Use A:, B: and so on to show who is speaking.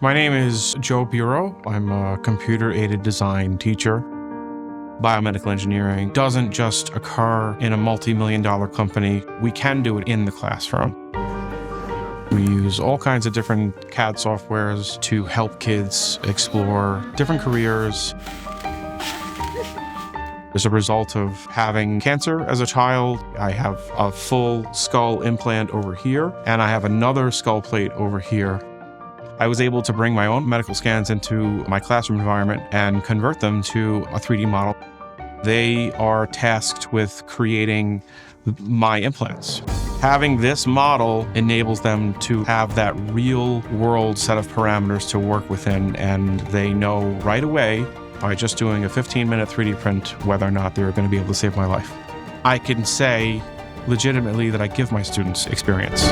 A: My name is Joe Bureau. I'm a computer-aided design teacher. Biomedical engineering doesn't just occur in a multi-million-dollar company. We can do it in the classroom. We use all kinds of different CAD softwares to help kids explore different careers. As a result of having cancer as a child, I have a full skull implant over here, and I have another skull plate over here. I was able to bring my own medical scans into my classroom environment and convert them to a 3D model. They are tasked with creating my implants. Having this model enables them to have that real-world set of parameters to work within, and they know right away, by just doing a 15-minute 3D print, whether or not they're going to be able to save my life. I can say legitimately that I give my students experience.